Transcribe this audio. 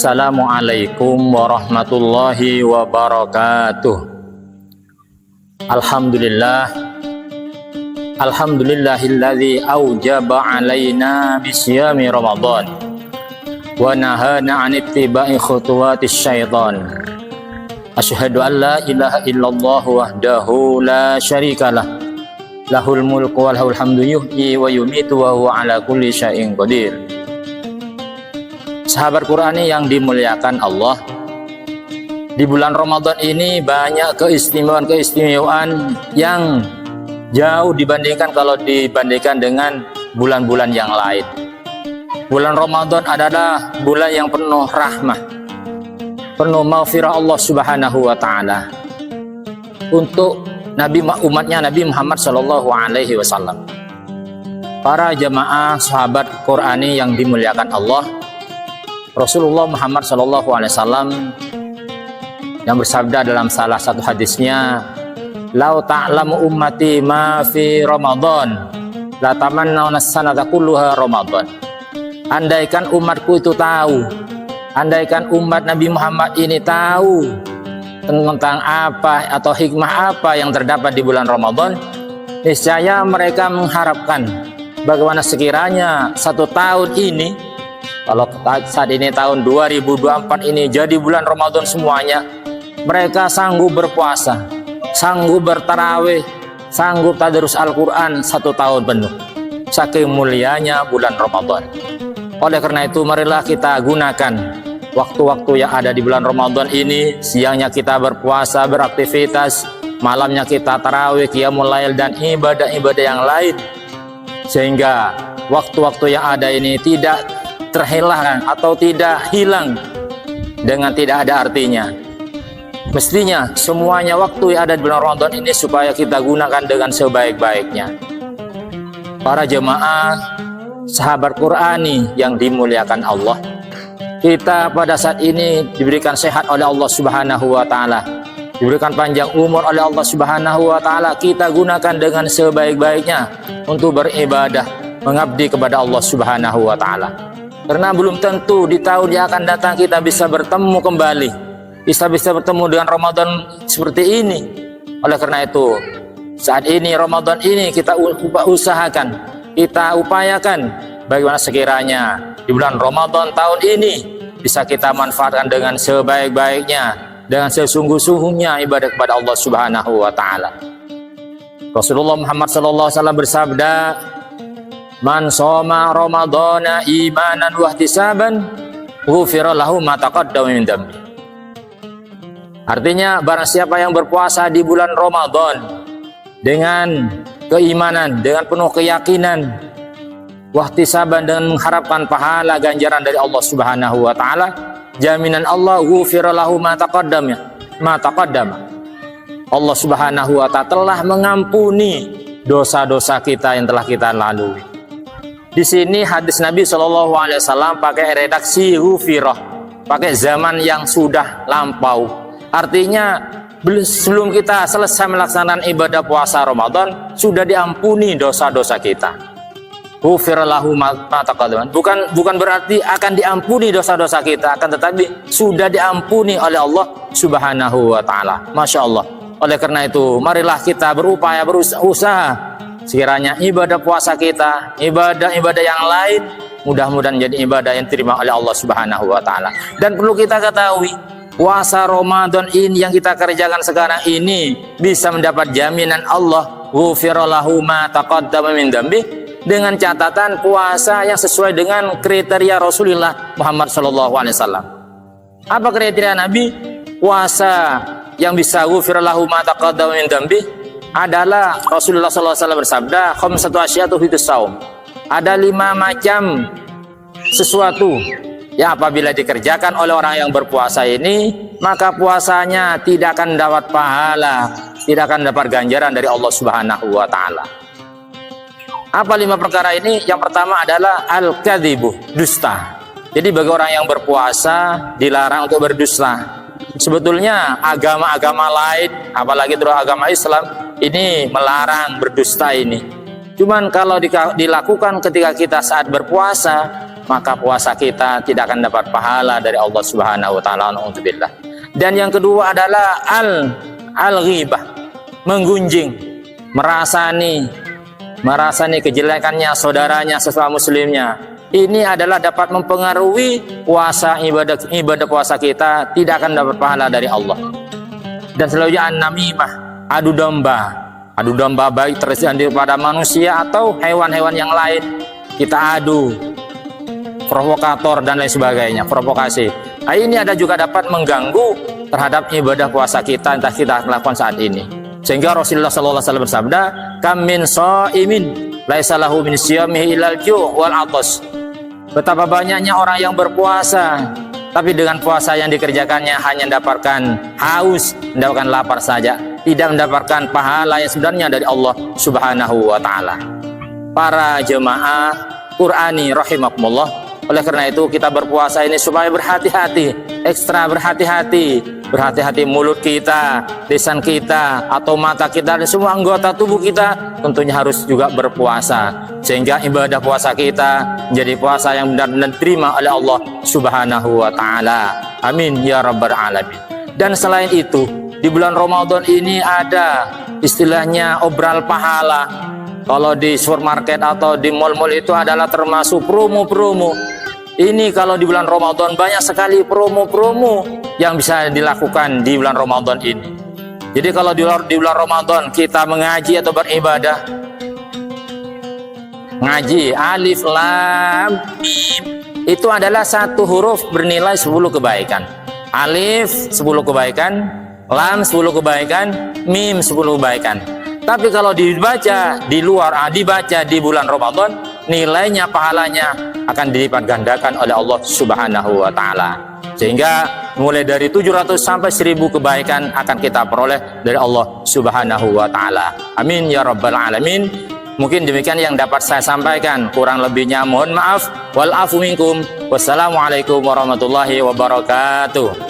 Assalamualaikum warahmatullahi wabarakatuh. Alhamdulillahilladzi aujaba alaina bisyami Ramadan wa nahana 'an ittiba'i khutuwatis syaitan. Asyhadu an la ilaha illallah wahdahu la syarikalah. Lahul mulku wa lahul hamdu yuhyi wa yumitu wa huwa ala kulli syai'in qadir. Sahabat Qur'ani yang dimuliakan Allah, di bulan Ramadan ini banyak keistimewaan yang jauh dibandingkan dengan bulan-bulan yang lain. Bulan Ramadan adalah bulan yang penuh rahmah, penuh maghfirah Allah Subhanahu wa taala untuk umatnya Nabi Muhammad sallallahu alaihi wasallam. Para jamaah sahabat Qur'ani yang dimuliakan Allah, Rasulullah Muhammad sallallahu alaihi wasallam yang bersabda dalam salah satu hadisnya, "Lau ta'lamu ummati ma fi Ramadan, la tamannawna as-sanata kulluha Ramadan." Andaikan umatku itu tahu, andaikan umat Nabi Muhammad ini tahu tentang apa atau hikmah apa yang terdapat di bulan Ramadan, niscaya mereka mengharapkan bagaimana sekiranya satu tahun ini, kalau saat ini tahun 2024 ini jadi bulan Ramadan semuanya, mereka sanggup berpuasa, sanggup bertarawih, sanggup tadarus Al-Quran satu tahun penuh. Saking mulianya bulan Ramadan. Oleh karena itu, marilah kita gunakan waktu-waktu yang ada di bulan Ramadan ini. Siangnya kita berpuasa, beraktivitas, malamnya kita tarawih, qiyamul lail, dan ibadah-ibadah yang lain, sehingga waktu-waktu yang ada ini tidak terhilang atau tidak hilang dengan tidak ada artinya. Mestinya semuanya waktu yang ada di bulan Ramadan ini supaya kita gunakan dengan sebaik-baiknya. Para jemaah sahabat Qur'ani yang dimuliakan Allah, kita pada saat ini diberikan sehat oleh Allah Subhanahu wa taala, diberikan panjang umur oleh Allah Subhanahu wa taala. Kita gunakan dengan sebaik-baiknya untuk beribadah, mengabdi kepada Allah Subhanahu wa taala. Karena belum tentu di tahun yang akan datang kita bisa bertemu kembali, bisa bertemu dengan Ramadan seperti ini. Oleh karena itu, saat ini Ramadan ini kita usahakan, kita upayakan bagaimana sekiranya di bulan Ramadan tahun ini bisa kita manfaatkan dengan sebaik-baiknya, dengan sesungguh-sungguhnya ibadah kepada Allah Subhanahu wa taala. Rasulullah Muhammad sallallahu alaihi wasallam bersabda, "Man shoma Ramadhana imanan wa ihtisaban, ghufira lahu ma taqaddama min dhanbi." Artinya, barang siapa yang berpuasa di bulan Ramadan dengan keimanan, dengan penuh keyakinan, wa ihtisaban, dengan mengharapkan pahala ganjaran dari Allah Subhanahu wa taala, jaminan Allah, ghufira lahu ma taqaddama. Allah Subhanahu wa taala telah mengampuni dosa-dosa kita yang telah kita lalui. Di sini hadis Nabi Shallallahu Alaihi Wasallam pakai redaksi ghufirah, pakai zaman yang sudah lampau. Artinya sebelum kita selesai melaksanakan ibadah puasa Ramadan, sudah diampuni dosa-dosa kita. Ghufira lahu ma taqaddama. Bukan berarti akan diampuni dosa-dosa kita, akan tetapi sudah diampuni oleh Allah Subhanahu wa taala. Masya Allah. Oleh karena itu, marilah kita berupaya, berusaha sekiranya ibadah puasa kita, ibadah-ibadah yang lain, mudah-mudahan menjadi ibadah yang diterima oleh Allah Subhanahu wa taala. Dan perlu kita ketahui, puasa Ramadan ini yang kita kerjakan sekarang ini bisa mendapat jaminan Allah, ghufira lahu ma taqaddama min dzambi, dengan catatan puasa yang sesuai dengan kriteria Rasulullah Muhammad sallallahu alaihi wasallam. Apa kriteria Nabi? Puasa yang bisa ghufira lahu ma taqaddama min dzambi adalah Rasulullah SAW bersabda, khamsatu asyatu fitus saum. Ada 5 macam sesuatu yang apabila dikerjakan oleh orang yang berpuasa ini, maka puasanya tidak akan dapat pahala, tidak akan dapat ganjaran dari Allah Subhanahu wa taala. Apa 5 perkara ini? Yang pertama adalah al-kadzibu, dusta. Jadi bagi orang yang berpuasa dilarang untuk berdusta. Sebetulnya agama-agama lain, apalagi terus agama Islam, ini melarang berdusta ini. Cuman kalau dilakukan ketika kita saat berpuasa, maka puasa kita tidak akan dapat pahala dari Allah Subhanahu wa taala. Na'udzubillah. Dan yang kedua adalah al-ghibah, menggunjing, merasani kejelekannya saudaranya sesama muslimnya. Ini adalah dapat mempengaruhi puasa, ibadah puasa kita tidak akan dapat pahala dari Allah. Dan selanjutnya an-namimah, adu domba baik terjadi pada manusia atau hewan-hewan yang lain. Kita adu, provokator dan lain sebagainya, provokasi. Nah, ini ada juga dapat mengganggu terhadap ibadah puasa kita entah kita lakukan saat ini. Sehingga Rasulullah SAW bersabda, kam min shaimin laisa lahu min siyamihi illal ju' wal 'athas. Betapa banyaknya orang yang berpuasa, tapi dengan puasa yang dikerjakannya hanya mendapatkan haus, mendapatkan lapar saja, tidak mendapatkan pahala yang sebenarnya dari Allah Subhanahu wa taala. Para jemaah Qur'ani rahimakumullah, oleh karena itu kita berpuasa ini supaya berhati-hati, ekstra berhati-hati mulut kita, lisan kita, atau mata kita, dan semua anggota tubuh kita tentunya harus juga berpuasa, sehingga ibadah puasa kita menjadi puasa yang benar-benar diterima oleh Allah Subhanahu wa taala. Amin ya rabbal alamin. Dan selain itu, di bulan Ramadan ini ada istilahnya obral pahala. Kalau di supermarket atau di mal-mal itu adalah termasuk promo-promo. Ini kalau di bulan Ramadan banyak sekali promo-promo yang bisa dilakukan di bulan Ramadan ini. Jadi kalau di bulan Ramadan kita mengaji atau beribadah, ngaji alif lam mim itu adalah satu huruf bernilai 10 kebaikan. Alif 10 kebaikan, lam 10 kebaikan, mim 10 kebaikan. Tapi kalau dibaca di luar, dibaca di bulan Ramadan, nilainya, pahalanya akan dilipat gandakan oleh Allah Subhanahu wa taala. Sehingga mulai dari 700 sampai 1000 kebaikan akan kita peroleh dari Allah Subhanahu wa taala. Amin ya rabbal alamin. Mungkin demikian yang dapat saya sampaikan, kurang lebihnya mohon maaf. Wal afu minkum. Wassalamualaikum warahmatullahi wabarakatuh.